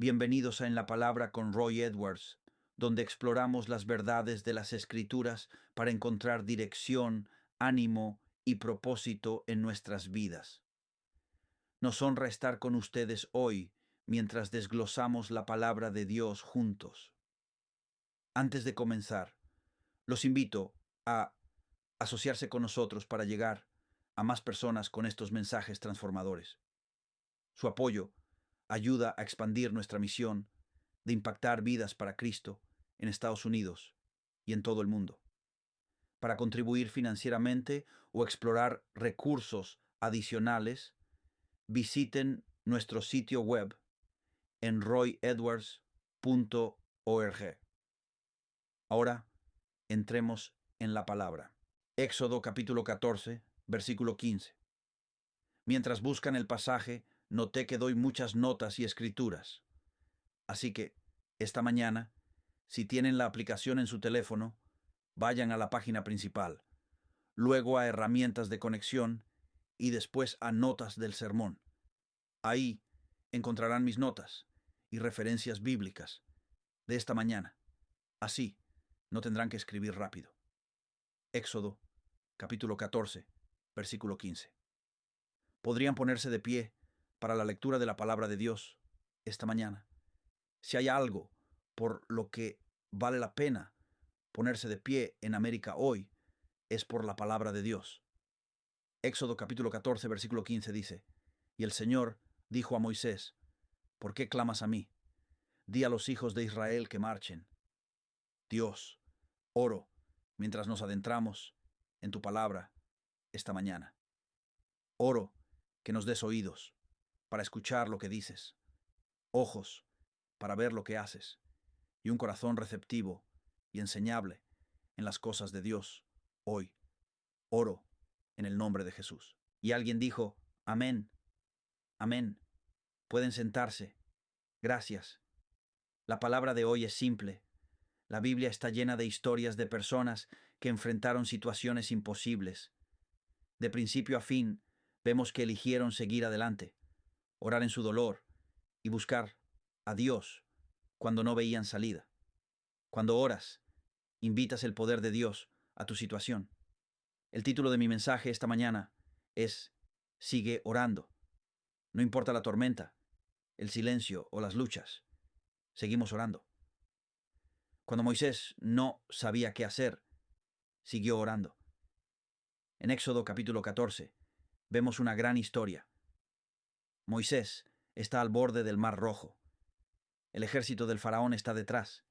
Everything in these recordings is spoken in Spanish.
Bienvenidos a En la Palabra con Roy Edwards, donde exploramos las verdades de las Escrituras para encontrar dirección, ánimo y propósito en nuestras vidas. Nos honra estar con ustedes hoy mientras desglosamos la palabra de Dios juntos. Antes de comenzar, los invito a asociarse con nosotros para llegar a más personas con estos mensajes transformadores. Su apoyo ayuda a expandir nuestra misión de impactar vidas para Cristo en Estados Unidos y en todo el mundo. Para contribuir financieramente o explorar recursos adicionales, visiten nuestro sitio web en royedwards.org. Ahora entremos en la palabra. Éxodo capítulo 14, versículo 15. Mientras buscan el pasaje, noté que doy muchas notas y escrituras. Así que, esta mañana, si tienen la aplicación en su teléfono, vayan a la página principal, luego a herramientas de conexión y después a notas del sermón. Ahí encontrarán mis notas y referencias bíblicas de esta mañana. Así, no tendrán que escribir rápido. Éxodo, capítulo 14, versículo 15. Podrían ponerse de pie para la lectura de la palabra de Dios esta mañana. Si hay algo por lo que vale la pena ponerse de pie en América hoy, es por la palabra de Dios. Éxodo capítulo 14, versículo 15 dice, y el Señor dijo a Moisés, ¿por qué clamas a mí? Di a los hijos de Israel que marchen. Dios, oro mientras nos adentramos en tu palabra esta mañana. Oro que nos des oídos para escuchar lo que dices, ojos para ver lo que haces, y un corazón receptivo y enseñable en las cosas de Dios hoy. Oro en el nombre de Jesús. Y alguien dijo, amén, amén. Pueden sentarse. Gracias. La palabra de hoy es simple. La Biblia está llena de historias de personas que enfrentaron situaciones imposibles. De principio a fin, vemos que eligieron seguir adelante, orar en su dolor y buscar a Dios cuando no veían salida. Cuando oras, invitas el poder de Dios a tu situación. El título de mi mensaje esta mañana es Sigue orando. No importa la tormenta, el silencio o las luchas, seguimos orando. Cuando Moisés no sabía qué hacer, siguió orando. En Éxodo capítulo 14 vemos una gran historia. Moisés está al borde del Mar Rojo. El ejército del faraón está detrás,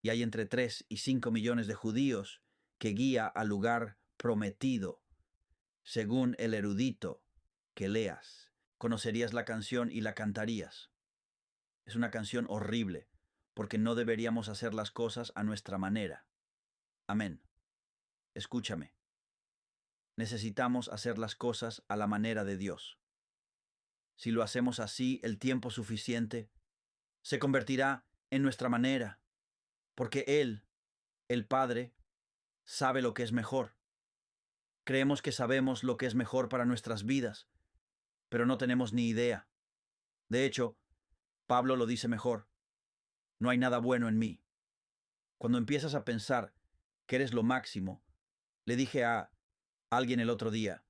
y hay entre 3 y 5 millones de judíos que guía al lugar prometido. Según el erudito que leas, conocerías la canción y la cantarías. Es una canción horrible, porque no deberíamos hacer las cosas a nuestra manera. Amén. Escúchame. Necesitamos hacer las cosas a la manera de Dios. Si lo hacemos así el tiempo suficiente, se convertirá en nuestra manera, porque Él, el Padre, sabe lo que es mejor. Creemos que sabemos lo que es mejor para nuestras vidas, pero no tenemos ni idea. De hecho, Pablo lo dice mejor. No hay nada bueno en mí. Cuando empiezas a pensar que eres lo máximo, le dije a alguien el otro día,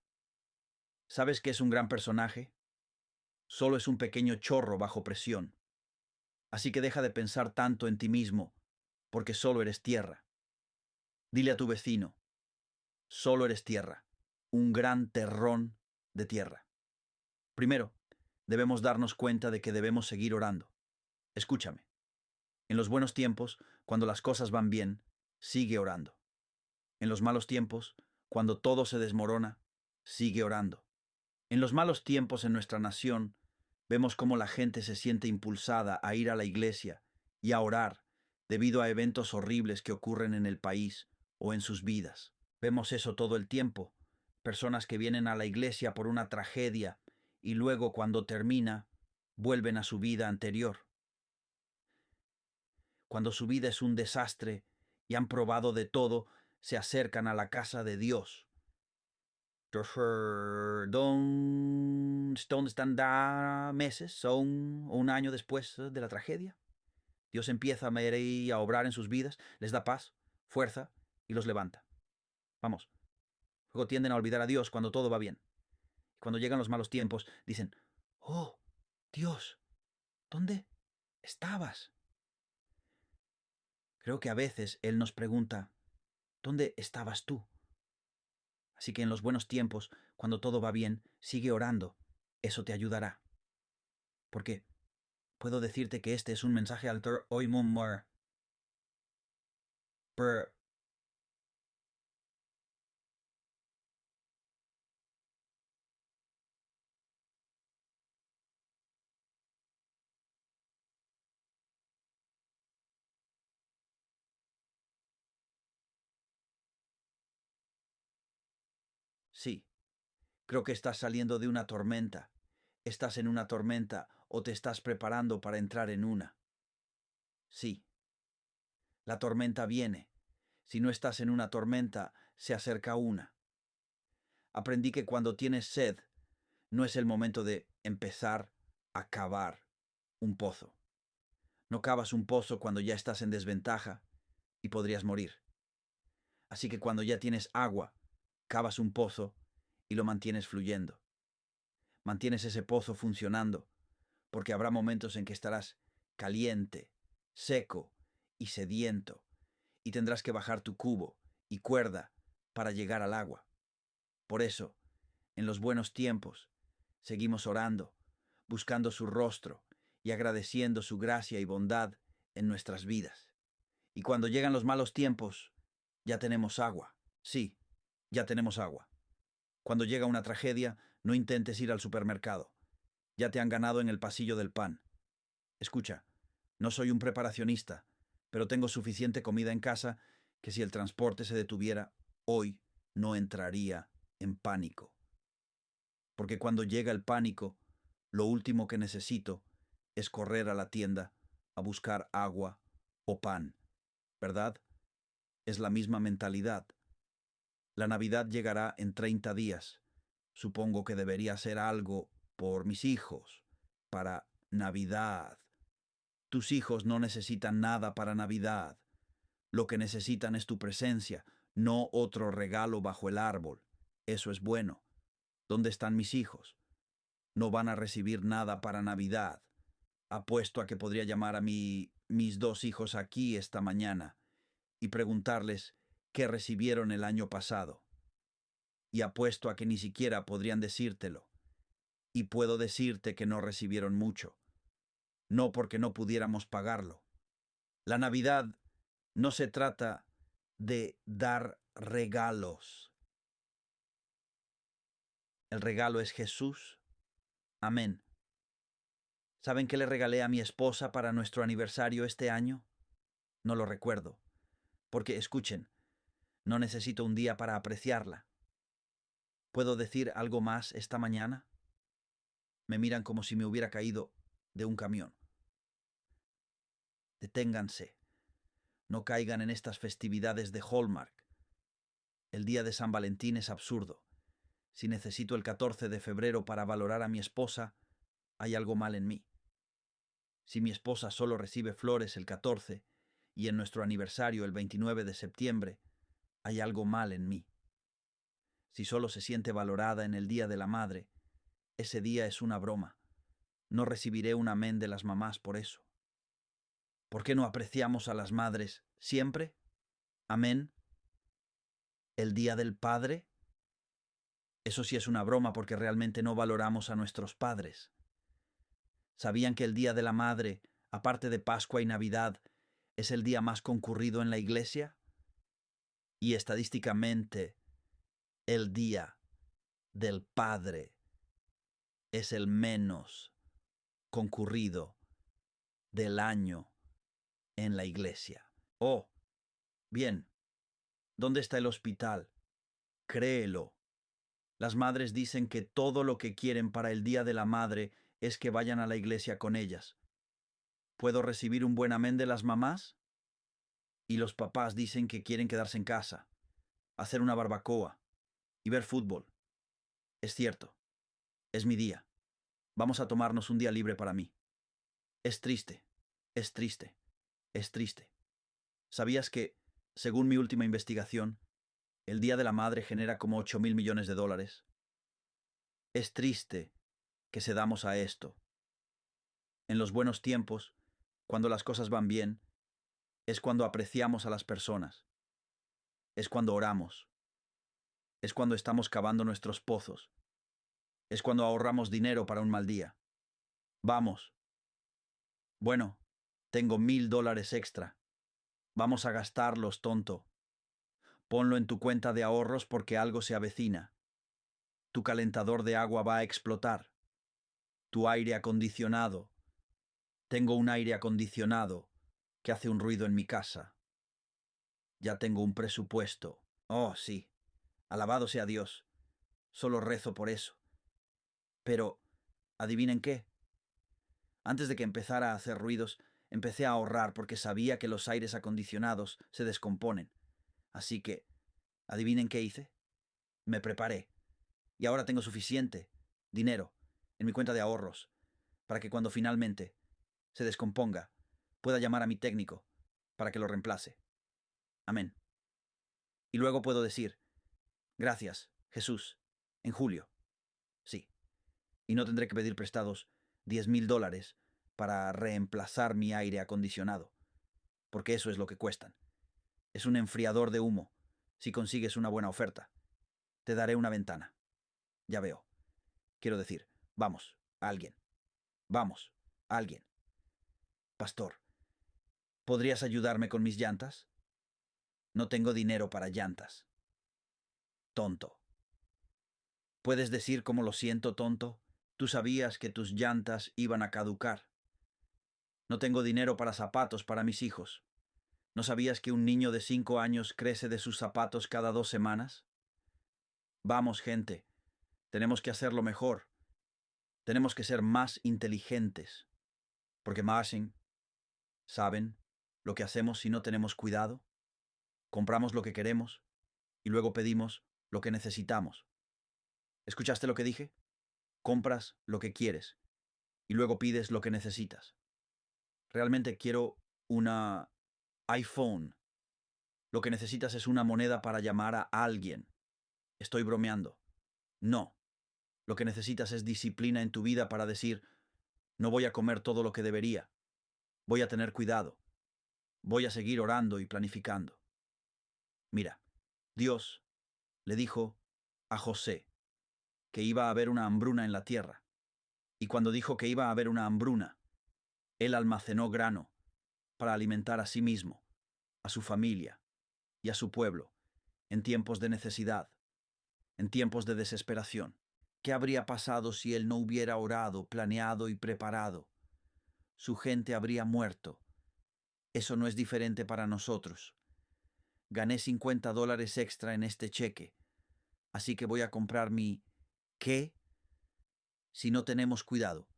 ¿sabes qué es un gran personaje? Solo es un pequeño chorro bajo presión. Así que deja de pensar tanto en ti mismo, porque solo eres tierra. Dile a tu vecino, solo eres tierra, un gran terrón de tierra. Primero, debemos darnos cuenta de que debemos seguir orando. Escúchame. En los buenos tiempos, cuando las cosas van bien, sigue orando. En los malos tiempos, cuando todo se desmorona, sigue orando. En los malos tiempos en nuestra nación, vemos cómo la gente se siente impulsada a ir a la iglesia y a orar debido a eventos horribles que ocurren en el país o en sus vidas. Vemos eso todo el tiempo. Personas que vienen a la iglesia por una tragedia y luego cuando termina, vuelven a su vida anterior. Cuando su vida es un desastre y han probado de todo, se acercan a la casa de Dios. ¿Dónde están meses? Son un año después de la tragedia. Dios empieza a ver y a obrar en sus vidas, les da paz, fuerza y los levanta. Vamos. Luego tienden a olvidar a Dios cuando todo va bien. Cuando llegan los malos tiempos, dicen, oh, Dios, ¿dónde estabas? Creo que a veces Él nos pregunta, ¿dónde estabas tú? Así que en los buenos tiempos, cuando todo va bien, sigue orando. Eso te ayudará. Porque puedo decirte que este es un mensaje alto hoy muy. Sí, creo que estás saliendo de una tormenta. Estás en una tormenta o te estás preparando para entrar en una. Sí, la tormenta viene. Si no estás en una tormenta, se acerca una. Aprendí que cuando tienes sed, no es el momento de empezar a cavar un pozo. No cavas un pozo cuando ya estás en desventaja y podrías morir. Así que cuando ya tienes agua, cavas un pozo y lo mantienes fluyendo. Mantienes ese pozo funcionando, porque habrá momentos en que estarás caliente, seco y sediento, y tendrás que bajar tu cubo y cuerda para llegar al agua. Por eso, en los buenos tiempos, seguimos orando, buscando su rostro y agradeciendo su gracia y bondad en nuestras vidas. Y cuando llegan los malos tiempos, ya tenemos agua. Sí, ya tenemos agua. Cuando llega una tragedia, no intentes ir al supermercado. Ya te han ganado en el pasillo del pan. Escucha, no soy un preparacionista, pero tengo suficiente comida en casa que si el transporte se detuviera, hoy no entraría en pánico. Porque cuando llega el pánico, lo último que necesito es correr a la tienda a buscar agua o pan, ¿verdad? Es la misma mentalidad. La Navidad llegará en 30 días. Supongo que debería hacer algo por mis hijos, para Navidad. Tus hijos no necesitan nada para Navidad. Lo que necesitan es tu presencia, no otro regalo bajo el árbol. Eso es bueno. ¿Dónde están mis hijos? No van a recibir nada para Navidad. Apuesto a que podría llamar a mis dos hijos aquí esta mañana y preguntarles qué recibieron el año pasado. Y apuesto a que ni siquiera podrían decírtelo. Y puedo decirte que no recibieron mucho. No porque no pudiéramos pagarlo. La Navidad no se trata de dar regalos. El regalo es Jesús. Amén. ¿Saben qué le regalé a mi esposa para nuestro aniversario este año? No lo recuerdo. Porque, escuchen, no necesito un día para apreciarla. ¿Puedo decir algo más esta mañana? Me miran como si me hubiera caído de un camión. Deténganse. No caigan en estas festividades de Hallmark. El día de San Valentín es absurdo. Si necesito el 14 de febrero para valorar a mi esposa, hay algo mal en mí. Si mi esposa solo recibe flores el 14 y en nuestro aniversario el 29 de septiembre, hay algo mal en mí. Si solo se siente valorada en el Día de la Madre, ese día es una broma. No recibiré un amén de las mamás por eso. ¿Por qué no apreciamos a las madres siempre? Amén. ¿El Día del Padre? Eso sí es una broma porque realmente no valoramos a nuestros padres. ¿Sabían que el Día de la Madre, aparte de Pascua y Navidad, es el día más concurrido en la iglesia? Y estadísticamente, el Día del Padre es el menos concurrido del año en la iglesia. Oh, bien, ¿dónde está el hospital? Créelo. Las madres dicen que todo lo que quieren para el Día de la Madre es que vayan a la iglesia con ellas. ¿Puedo recibir un buen amén de las mamás? Y los papás dicen que quieren quedarse en casa, hacer una barbacoa y ver fútbol. Es cierto, es mi día. Vamos a tomarnos un día libre para mí. Es triste, es triste, es triste. ¿Sabías que, según mi última investigación, el Día de la Madre genera como 8.000 millones de dólares? Es triste que cedamos a esto. En los buenos tiempos, cuando las cosas van bien, es cuando apreciamos a las personas, es cuando oramos, es cuando estamos cavando nuestros pozos, es cuando ahorramos dinero para un mal día. Vamos, bueno, tengo $1.000 extra. Vamos a gastarlos, tonto. Ponlo en tu cuenta de ahorros porque algo se avecina. Tu calentador de agua va a explotar. Tu aire acondicionado. Tengo un aire acondicionado que hace un ruido en mi casa. Ya tengo un presupuesto. Oh, sí. Alabado sea Dios. Solo rezo por eso. Pero, ¿adivinen qué? Antes de que empezara a hacer ruidos, empecé a ahorrar porque sabía que los aires acondicionados se descomponen. Así que, ¿adivinen qué hice? Me preparé. Y ahora tengo suficiente dinero en mi cuenta de ahorros para que cuando finalmente se descomponga pueda llamar a mi técnico para que lo reemplace. Amén. Y luego puedo decir, gracias, Jesús, en julio. Sí. Y no tendré que pedir prestados $10.000 para reemplazar mi aire acondicionado, porque eso es lo que cuestan. Es un enfriador de humo, si consigues una buena oferta. Te daré una ventana. Ya veo. Quiero decir, vamos, alguien. Vamos, alguien. Pastor, ¿podrías ayudarme con mis llantas? No tengo dinero para llantas. Tonto. ¿Puedes decir cómo lo siento, tonto? Tú sabías que tus llantas iban a caducar. No tengo dinero para zapatos para mis hijos. ¿No sabías que un niño de 5 años crece de sus zapatos cada 2 semanas? Vamos, gente, tenemos que hacerlo mejor. Tenemos que ser más inteligentes. Porque Marcin, ¿saben lo que hacemos si no tenemos cuidado? Compramos lo que queremos y luego pedimos lo que necesitamos. ¿Escuchaste lo que dije? Compras lo que quieres y luego pides lo que necesitas. Realmente quiero una iPhone. Lo que necesitas es una moneda para llamar a alguien. Estoy bromeando. No. Lo que necesitas es disciplina en tu vida para decir, no voy a comer todo lo que debería. Voy a tener cuidado. Voy a seguir orando y planificando. Mira, Dios le dijo a José que iba a haber una hambruna en la tierra. Y cuando dijo que iba a haber una hambruna, él almacenó grano para alimentar a sí mismo, a su familia y a su pueblo en tiempos de necesidad, en tiempos de desesperación. ¿Qué habría pasado si él no hubiera orado, planeado y preparado? Su gente habría muerto. Eso no es diferente para nosotros. Gané $50 extra en este cheque, así que voy a comprar mi ¿qué? Si no tenemos cuidado,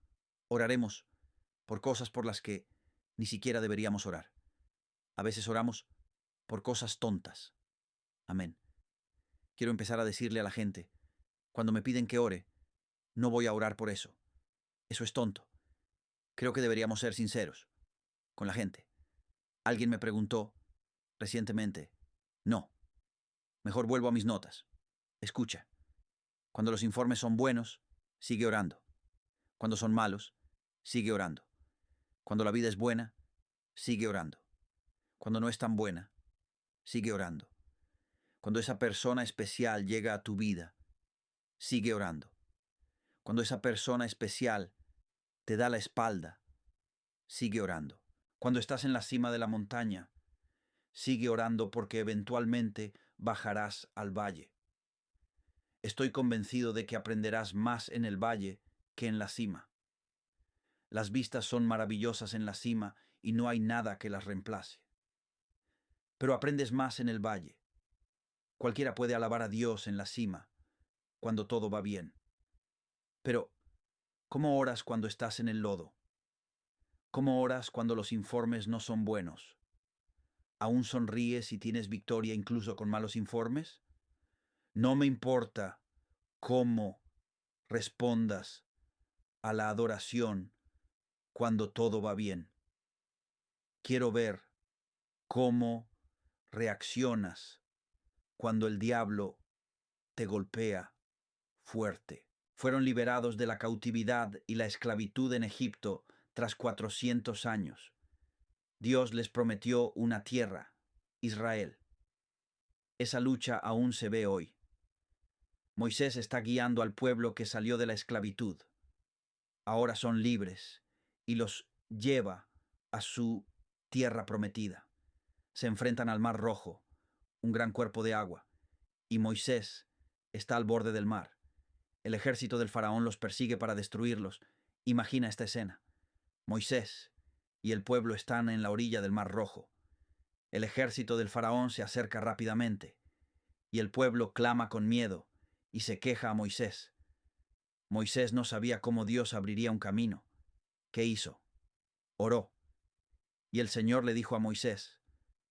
oraremos por cosas por las que ni siquiera deberíamos orar. A veces oramos por cosas tontas. Amén. Quiero empezar a decirle a la gente, cuando me piden que ore, no voy a orar por eso. Eso es tonto. Creo que deberíamos ser sinceros con la gente. Alguien me preguntó recientemente, no, mejor vuelvo a mis notas. Escucha, cuando los informes son buenos, sigue orando. Cuando son malos, sigue orando. Cuando la vida es buena, sigue orando. Cuando no es tan buena, sigue orando. Cuando esa persona especial llega a tu vida, sigue orando. Cuando esa persona especial te da la espalda, sigue orando. Cuando estás en la cima de la montaña, sigue orando porque eventualmente bajarás al valle. Estoy convencido de que aprenderás más en el valle que en la cima. Las vistas son maravillosas en la cima y no hay nada que las reemplace. Pero aprendes más en el valle. Cualquiera puede alabar a Dios en la cima, cuando todo va bien. Pero, ¿cómo oras cuando estás en el lodo? ¿Cómo oras cuando los informes no son buenos? ¿Aún sonríes y tienes victoria incluso con malos informes? No me importa cómo respondas a la adoración cuando todo va bien. Quiero ver cómo reaccionas cuando el diablo te golpea fuerte. Fueron liberados de la cautividad y la esclavitud en Egipto tras 400 años. Dios les prometió una tierra, Israel. Esa lucha aún se ve hoy. Moisés está guiando al pueblo que salió de la esclavitud. Ahora son libres y los lleva a su tierra prometida. Se enfrentan al Mar Rojo, un gran cuerpo de agua, y Moisés está al borde del mar. El ejército del faraón los persigue para destruirlos. Imagina esta escena. Moisés y el pueblo están en la orilla del Mar Rojo. El ejército del faraón se acerca rápidamente, y el pueblo clama con miedo y se queja a Moisés. Moisés no sabía cómo Dios abriría un camino. ¿Qué hizo? Oró. Y el Señor le dijo a Moisés: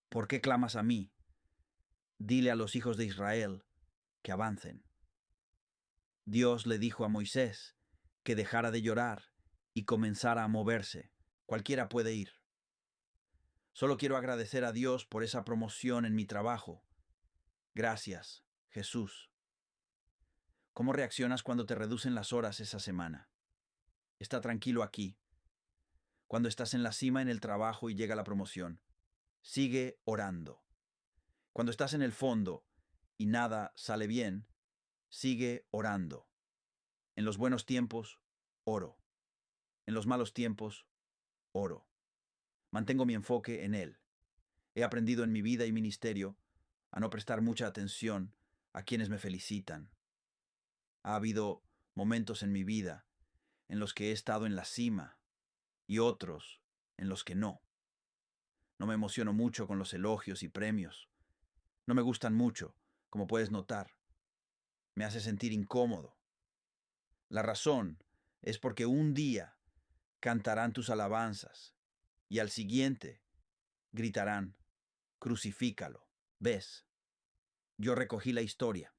¿por qué clamas a mí? Dile a los hijos de Israel que avancen. Dios le dijo a Moisés que dejara de llorar y comenzara a moverse. Cualquiera puede ir. Solo quiero agradecer a Dios por esa promoción en mi trabajo. Gracias, Jesús. ¿Cómo reaccionas cuando te reducen las horas esa semana? Está tranquilo aquí. Cuando estás en la cima en el trabajo y llega la promoción, sigue orando. Cuando estás en el fondo y nada sale bien, sigue orando. En los buenos tiempos, oro. En los malos tiempos, oro. Mantengo mi enfoque en Él. He aprendido en mi vida y ministerio a no prestar mucha atención a quienes me felicitan. Ha habido momentos en mi vida en los que he estado en la cima y otros en los que no. No me emociono mucho con los elogios y premios. No me gustan mucho, como puedes notar. Me hace sentir incómodo. La razón es porque un día cantarán tus alabanzas y al siguiente gritarán: crucifícalo. ¿Ves? Yo recogí la historia.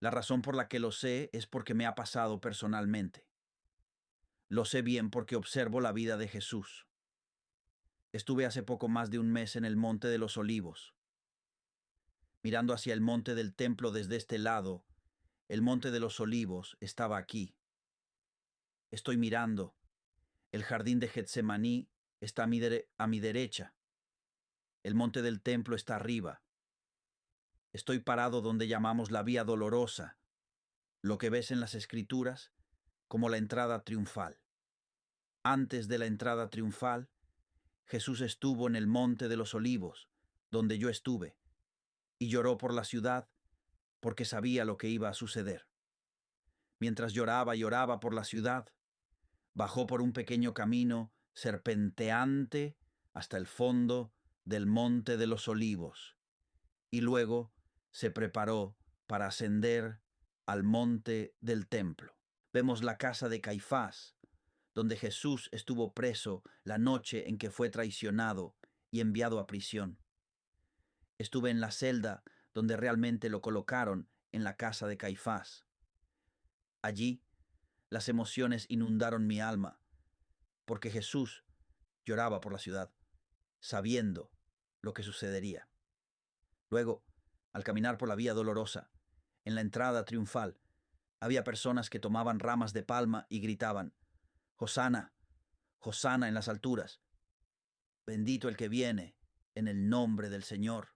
La razón por la que lo sé es porque me ha pasado personalmente. Lo sé bien porque observo la vida de Jesús. Estuve hace poco más de un mes en el Monte de los Olivos. Mirando hacia el monte del templo desde este lado, el Monte de los Olivos estaba aquí. Estoy mirando. El jardín de Getsemaní está a mi derecha. El monte del templo está arriba. Estoy parado donde llamamos la Vía Dolorosa, lo que ves en las Escrituras como la entrada triunfal. Antes de la entrada triunfal, Jesús estuvo en el Monte de los Olivos, donde yo estuve, y lloró por la ciudad porque sabía lo que iba a suceder. Mientras lloraba y oraba por la ciudad, bajó por un pequeño camino serpenteante hasta el fondo del Monte de los Olivos, y luego se preparó para ascender al monte del templo. Vemos la casa de Caifás, donde Jesús estuvo preso la noche en que fue traicionado y enviado a prisión. Estuve en la celda donde realmente lo colocaron, en la casa de Caifás. Allí, las emociones inundaron mi alma, porque Jesús lloraba por la ciudad, sabiendo lo que sucedería. Luego, al caminar por la vía dolorosa, en la entrada triunfal, había personas que tomaban ramas de palma y gritaban: Hosana, Hosana en las alturas. Bendito el que viene en el nombre del Señor.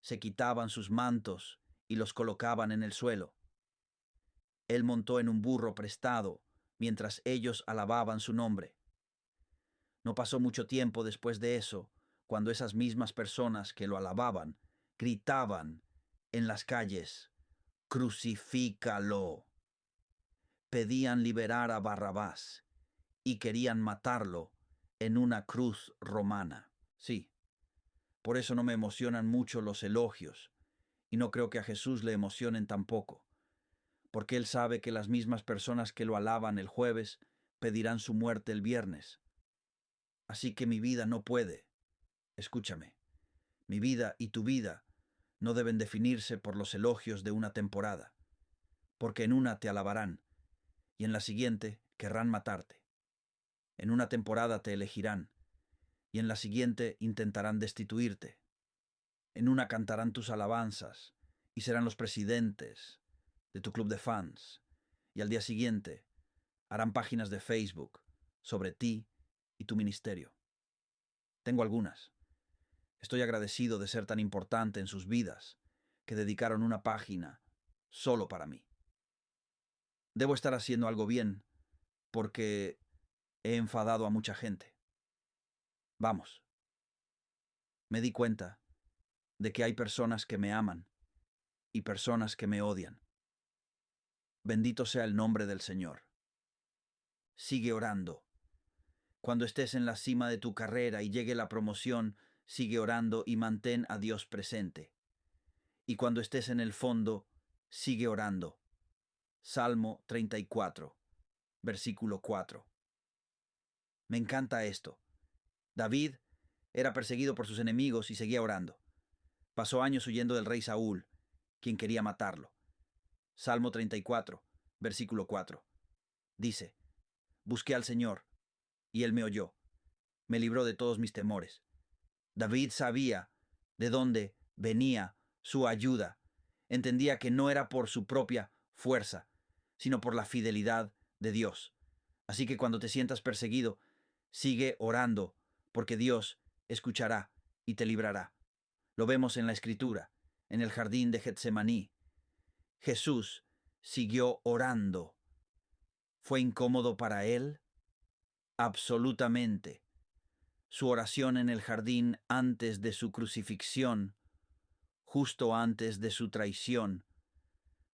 Se quitaban sus mantos y los colocaban en el suelo. Él montó en un burro prestado mientras ellos alababan su nombre. No pasó mucho tiempo después de eso, cuando esas mismas personas que lo alababan gritaban en las calles: crucifícalo. Pedían liberar a Barrabás y querían matarlo en una cruz romana. Sí, por eso no me emocionan mucho los elogios, y no creo que a Jesús le emocionen tampoco, porque Él sabe que las mismas personas que lo alaban el jueves pedirán su muerte el viernes. Así que mi vida no puede. Escúchame, mi vida y tu vida no deben definirse por los elogios de una temporada. porque en una te alabarán, y en la siguiente querrán matarte. En una temporada te elegirán, y en la siguiente intentarán destituirte. En una cantarán tus alabanzas, y serán los presidentes de tu club de fans, y al día siguiente harán páginas de Facebook sobre ti y tu ministerio. Tengo algunas. Estoy agradecido de ser tan importante en sus vidas que dedicaron una página solo para mí. Debo estar haciendo algo bien porque he enfadado a mucha gente. Vamos, me di cuenta de que hay personas que me aman y personas que me odian. Bendito sea el nombre del Señor. Sigue orando. Cuando estés en la cima de tu carrera y llegue la promoción, sigue orando y mantén a Dios presente. Y cuando estés en el fondo, sigue orando. Salmo 34, versículo 4. Me encanta esto. David era perseguido por sus enemigos y seguía orando. Pasó años huyendo del rey Saúl, quien quería matarlo. Salmo 34, versículo 4. Dice, busqué al Señor, y Él me oyó. Me libró de todos mis temores. David sabía de dónde venía su ayuda. Entendía que no era por su propia fuerza, sino por la fidelidad de Dios. Así que cuando te sientas perseguido, sigue orando, porque Dios escuchará y te librará. Lo vemos en la Escritura, en el jardín de Getsemaní. Jesús siguió orando. ¿Fue incómodo para él? Absolutamente. Su oración en el jardín antes de su crucifixión, justo antes de su traición,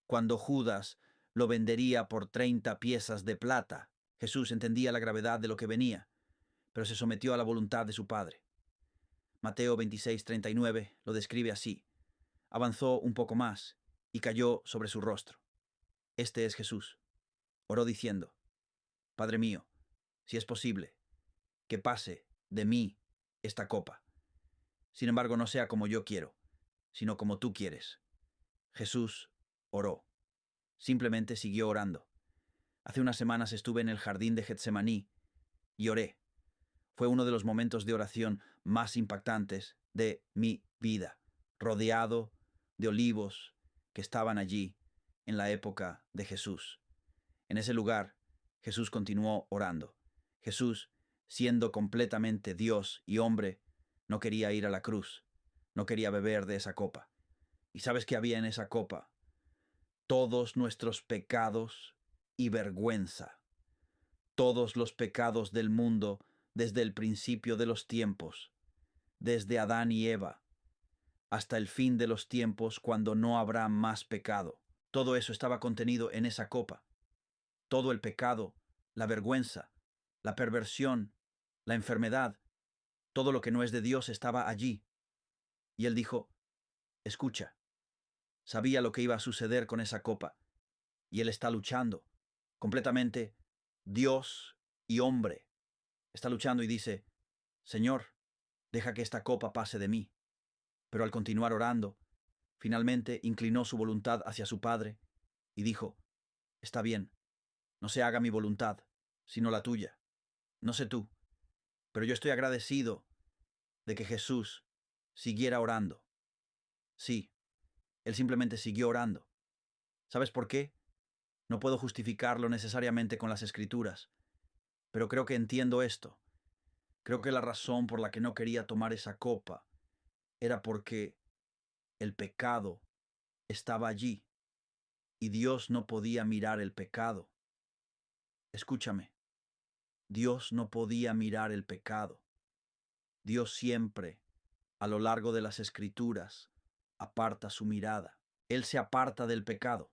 cuando Judas lo vendería por 30 piezas de plata. Jesús entendía la gravedad de lo que venía, pero se sometió a la voluntad de su Padre. Mateo 26:39 lo describe así. Avanzó un poco más y cayó sobre su rostro. Este es Jesús. Oró diciendo, Padre mío, si es posible, que pase de mí esta copa. Sin embargo, no sea como yo quiero, sino como tú quieres. Jesús oró. Simplemente siguió orando. Hace unas semanas estuve en el jardín de Getsemaní y oré. Fue uno de los momentos de oración más impactantes de mi vida, rodeado de olivos que estaban allí en la época de Jesús. En ese lugar, Jesús continuó orando. Jesús, siendo completamente Dios y hombre, no quería ir a la cruz, no quería beber de esa copa. ¿Y sabes qué había en esa copa? Todos nuestros pecados y vergüenza, todos los pecados del mundo desde el principio de los tiempos, desde Adán y Eva, hasta el fin de los tiempos cuando no habrá más pecado. Todo eso estaba contenido en esa copa. Todo el pecado, la vergüenza, la perversión, la enfermedad, todo lo que no es de Dios estaba allí. Y él dijo, escucha, sabía lo que iba a suceder con esa copa, y él está luchando, completamente Dios y hombre. Está luchando y dice, Señor, deja que esta copa pase de mí. Pero al continuar orando, finalmente inclinó su voluntad hacia su Padre y dijo, está bien, no se haga mi voluntad, sino la tuya. No sé tú, pero yo estoy agradecido de que Jesús siguiera orando. Sí, él simplemente siguió orando. ¿Sabes por qué? No puedo justificarlo necesariamente con las Escrituras, pero creo que entiendo esto. Creo que la razón por la que no quería tomar esa copa era porque el pecado estaba allí y Dios no podía mirar el pecado. Escúchame, Dios no podía mirar el pecado. Dios siempre, a lo largo de las Escrituras, aparta su mirada. Él se aparta del pecado.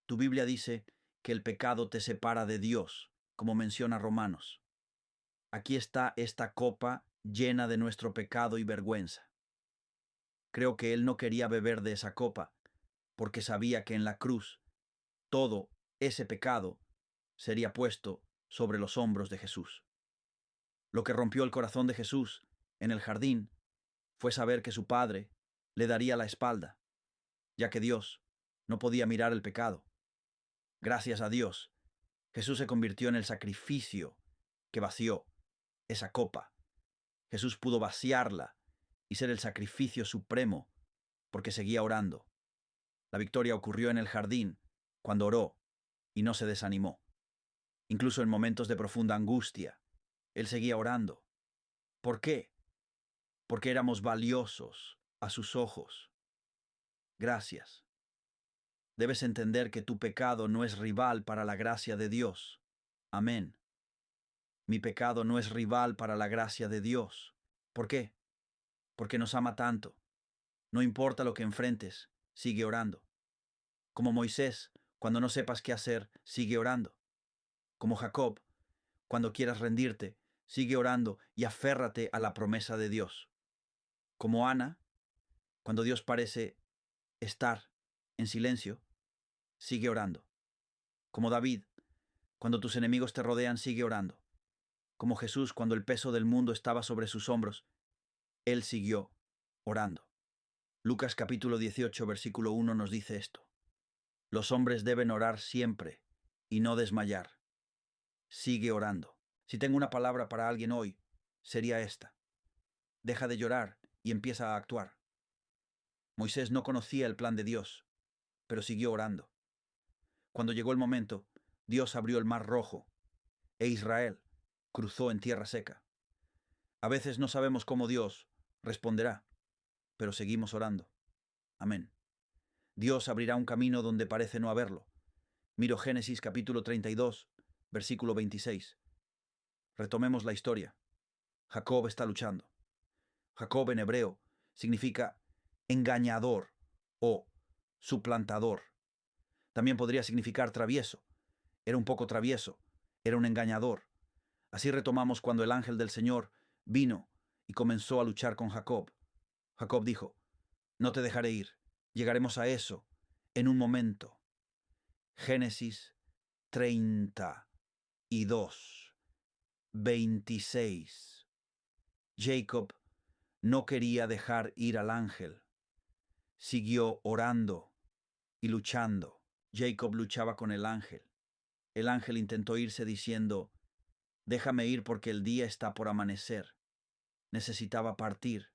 Tu Biblia dice que el pecado te separa de Dios, como menciona Romanos. Aquí está esta copa llena de nuestro pecado y vergüenza. Creo que Él no quería beber de esa copa, porque sabía que en la cruz todo ese pecado sería puesto sobre los hombros de Jesús. Lo que rompió el corazón de Jesús en el jardín fue saber que su Padre le daría la espalda, ya que Dios No podía mirar el pecado. Gracias a Dios, Jesús se convirtió en el sacrificio que vació esa copa. Jesús pudo vaciarla y ser el sacrificio supremo porque seguía orando. La victoria ocurrió en el jardín cuando oró y no se desanimó. Incluso en momentos de profunda angustia, Él seguía orando. ¿Por qué? Porque éramos valiosos a sus ojos. Gracias. Debes entender que tu pecado no es rival para la gracia de Dios. Amén. Mi pecado no es rival para la gracia de Dios. ¿Por qué? Porque nos ama tanto. No importa lo que enfrentes, sigue orando. Como Moisés, cuando no sepas qué hacer, sigue orando. Como Jacob, cuando quieras rendirte, sigue orando y aférrate a la promesa de Dios. Como Ana, cuando Dios parece estar en silencio, sigue orando. Como David, cuando tus enemigos te rodean, sigue orando. Como Jesús, cuando el peso del mundo estaba sobre sus hombros, Él siguió orando. Lucas capítulo 18, versículo 1 nos dice esto. Los hombres deben orar siempre y no desmayar. Sigue orando. Si tengo una palabra para alguien hoy, sería esta. Deja de llorar y empieza a actuar. Moisés no conocía el plan de Dios, pero siguió orando. Cuando llegó el momento, Dios abrió el mar rojo e Israel cruzó en tierra seca. A veces no sabemos cómo Dios responderá, pero seguimos orando. Amén. Dios abrirá un camino donde parece no haberlo. Miro Génesis capítulo 32, versículo 26. Retomemos la historia. Jacob está luchando. Jacob en hebreo significa engañador o suplantador. También podría significar travieso. Era un poco travieso, era un engañador. Así retomamos cuando el ángel del Señor vino y comenzó a luchar con Jacob. Jacob dijo, no te dejaré ir, llegaremos a eso en un momento. Génesis 32, 26. Jacob no quería dejar ir al ángel. Siguió orando y luchando. Jacob luchaba con el ángel. El ángel intentó irse diciendo, déjame ir porque el día está por amanecer. Necesitaba partir.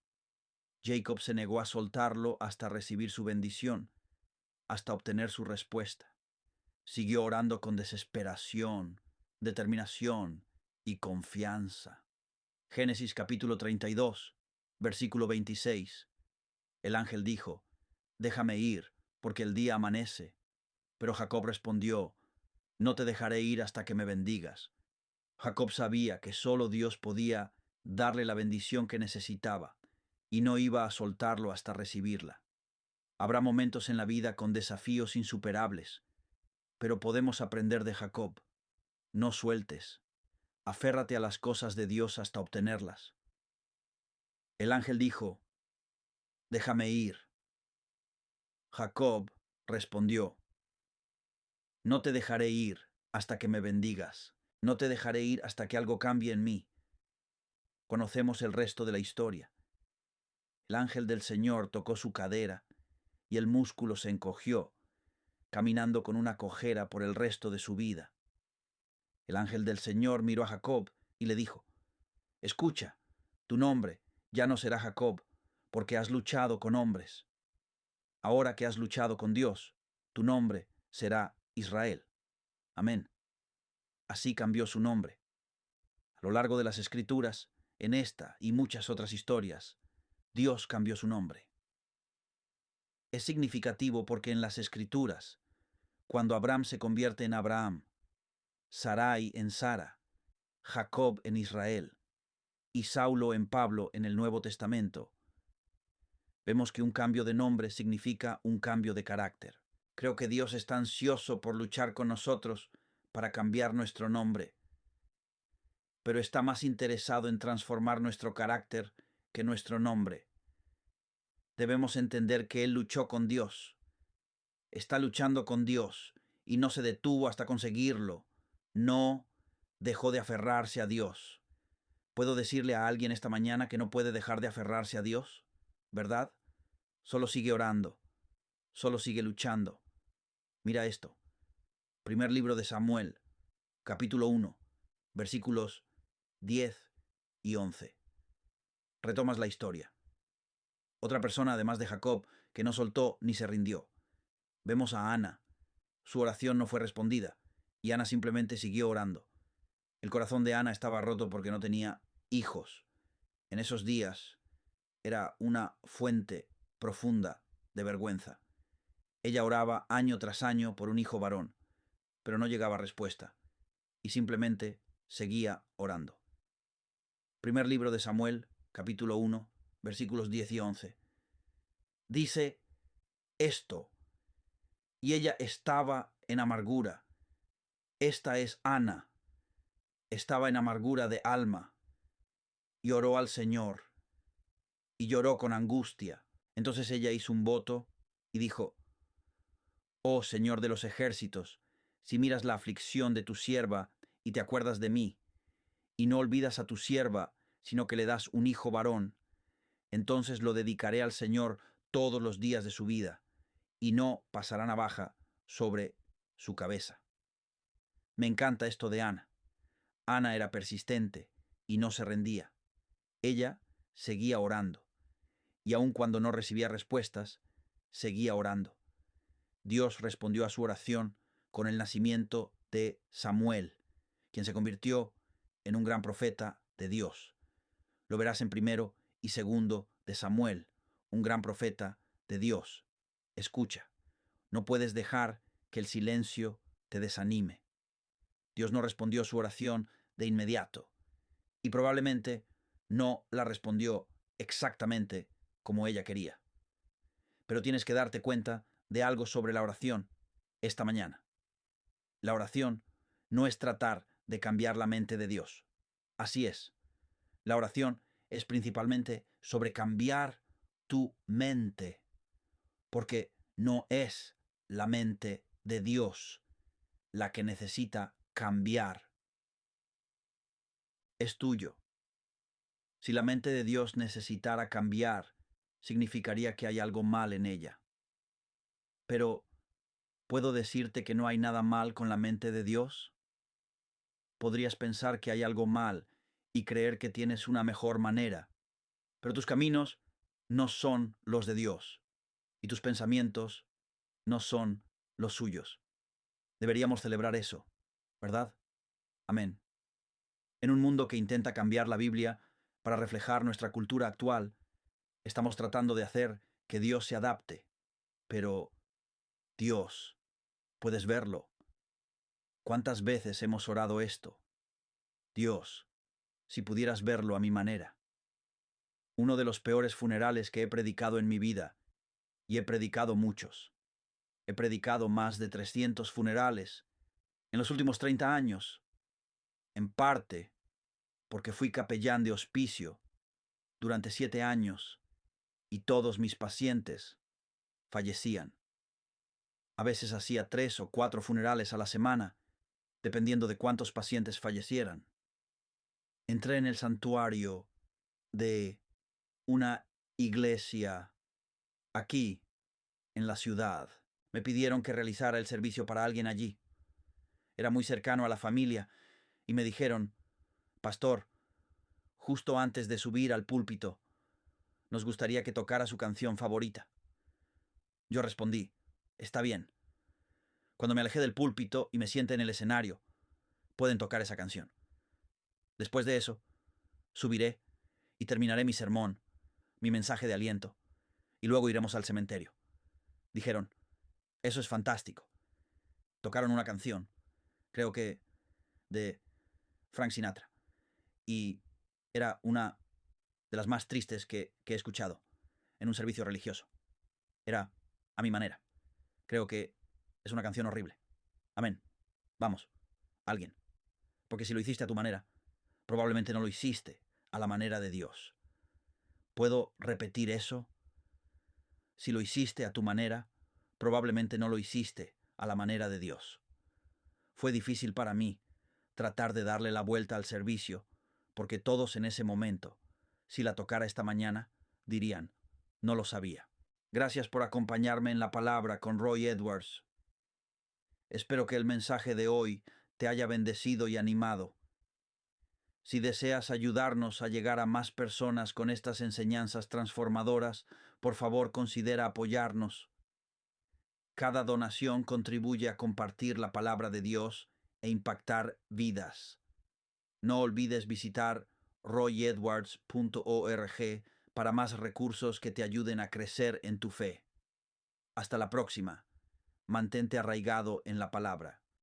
Jacob se negó a soltarlo hasta recibir su bendición, hasta obtener su respuesta. Siguió orando con desesperación, determinación y confianza. Génesis capítulo 32, versículo 26. El ángel dijo, déjame ir, porque el día amanece. Pero Jacob respondió, no te dejaré ir hasta que me bendigas. Jacob sabía que solo Dios podía darle la bendición que necesitaba, y no iba a soltarlo hasta recibirla. Habrá momentos en la vida con desafíos insuperables, pero podemos aprender de Jacob. No sueltes. Aférrate a las cosas de Dios hasta obtenerlas. El ángel dijo, déjame ir. Jacob respondió, no te dejaré ir hasta que me bendigas. No te dejaré ir hasta que algo cambie en mí. Conocemos el resto de la historia. El ángel del Señor tocó su cadera y el músculo se encogió, caminando con una cojera por el resto de su vida. El ángel del Señor miró a Jacob y le dijo, escucha, tu nombre ya no será Jacob, porque has luchado con hombres. Ahora que has luchado con Dios, tu nombre será Israel. Amén. Así cambió su nombre. A lo largo de las Escrituras, en esta y muchas otras historias, Dios cambió su nombre. Es significativo porque en las Escrituras, cuando Abraham se convierte en Abraham, Sarai en Sara, Jacob en Israel y Saulo en Pablo en el Nuevo Testamento, vemos que un cambio de nombre significa un cambio de carácter. Creo que Dios está ansioso por luchar con nosotros para cambiar nuestro nombre, pero está más interesado en transformar nuestro carácter que nuestro nombre. Debemos entender que Él luchó con Dios, está luchando con Dios y no se detuvo hasta conseguirlo. No dejó de aferrarse a Dios. ¿Puedo decirle a alguien esta mañana que no puede dejar de aferrarse a Dios? ¿Verdad? Solo sigue orando, solo sigue luchando. Mira esto. Primer libro de Samuel, capítulo 1, versículos 10 y 11. Retomas la historia. Otra persona, además de Jacob, que no soltó ni se rindió. Vemos a Ana. Su oración no fue respondida, y Ana simplemente siguió orando. El corazón de Ana estaba roto porque no tenía hijos. En esos días era una fuente profunda de vergüenza. Ella oraba año tras año por un hijo varón, pero no llegaba respuesta, y simplemente seguía orando. Primer libro de Samuel, capítulo 1, versículos 10 y 11. Dice esto, y ella estaba en amargura. Esta es Ana. Estaba en amargura de alma, y oró al Señor, y lloró con angustia. Entonces ella hizo un voto y dijo: Oh Señor de los ejércitos, si miras la aflicción de tu sierva y te acuerdas de mí, y no olvidas a tu sierva, sino que le das un hijo varón, entonces lo dedicaré al Señor todos los días de su vida, y no pasará navaja sobre su cabeza. Me encanta esto de Ana. Ana era persistente y no se rendía. Ella seguía orando, y aun cuando no recibía respuestas, seguía orando. Dios respondió a su oración con el nacimiento de Samuel, quien se convirtió en un gran profeta de Dios. Lo verás en primero y segundo de Samuel, un gran profeta de Dios. Escucha, no puedes dejar que el silencio te desanime. Dios no respondió su oración de inmediato, y probablemente no la respondió exactamente como ella quería. Pero tienes que darte cuenta de algo sobre la oración esta mañana. La oración no es tratar de cambiar la mente de Dios. Así es. La oración es principalmente sobre cambiar tu mente, porque no es la mente de Dios la que necesita cambiar. Es tuyo. Si la mente de Dios necesitara cambiar, significaría que hay algo mal en ella. Pero, ¿puedo decirte que no hay nada mal con la mente de Dios? Podrías pensar que hay algo mal y creer que tienes una mejor manera, pero tus caminos no son los de Dios y tus pensamientos no son los suyos. Deberíamos celebrar eso, ¿verdad? Amén. En un mundo que intenta cambiar la Biblia para reflejar nuestra cultura actual, estamos tratando de hacer que Dios se adapte, pero Dios, puedes verlo. ¿Cuántas veces hemos orado esto? Dios, si pudieras verlo a mi manera. Uno de los peores funerales que he predicado en mi vida, y he predicado muchos. He predicado más de 300 funerales en los últimos 30 años, en parte porque fui capellán de hospicio durante 7 años y todos mis pacientes fallecían. A veces hacía 3 o 4 funerales a la semana, dependiendo de cuántos pacientes fallecieran. Entré en el santuario de una iglesia aquí, en la ciudad. Me pidieron que realizara el servicio para alguien allí. Era muy cercano a la familia y me dijeron: Pastor, justo antes de subir al púlpito, nos gustaría que tocara su canción favorita. Yo respondí: Está bien. Cuando me alejé del púlpito y me siente en el escenario, pueden tocar esa canción. Después de eso, subiré y terminaré mi sermón, mi mensaje de aliento, y luego iremos al cementerio. Dijeron: Eso es fantástico. Tocaron una canción, creo que de Frank Sinatra, y era una de las más tristes que he escuchado en un servicio religioso. Era a mi manera. Creo que es una canción horrible. Amén. Vamos, alguien. Porque si lo hiciste a tu manera, probablemente no lo hiciste a la manera de Dios. ¿Puedo repetir eso? Si lo hiciste a tu manera, probablemente no lo hiciste a la manera de Dios. Fue difícil para mí tratar de darle la vuelta al servicio, porque todos en ese momento, si la tocara esta mañana, dirían: no lo sabía. Gracias por acompañarme en la palabra con Roy Edwards. Espero que el mensaje de hoy te haya bendecido y animado. Si deseas ayudarnos a llegar a más personas con estas enseñanzas transformadoras, por favor considera apoyarnos. Cada donación contribuye a compartir la palabra de Dios e impactar vidas. No olvides visitar royedwards.org para más recursos que te ayuden a crecer en tu fe. Hasta la próxima. Mantente arraigado en la palabra.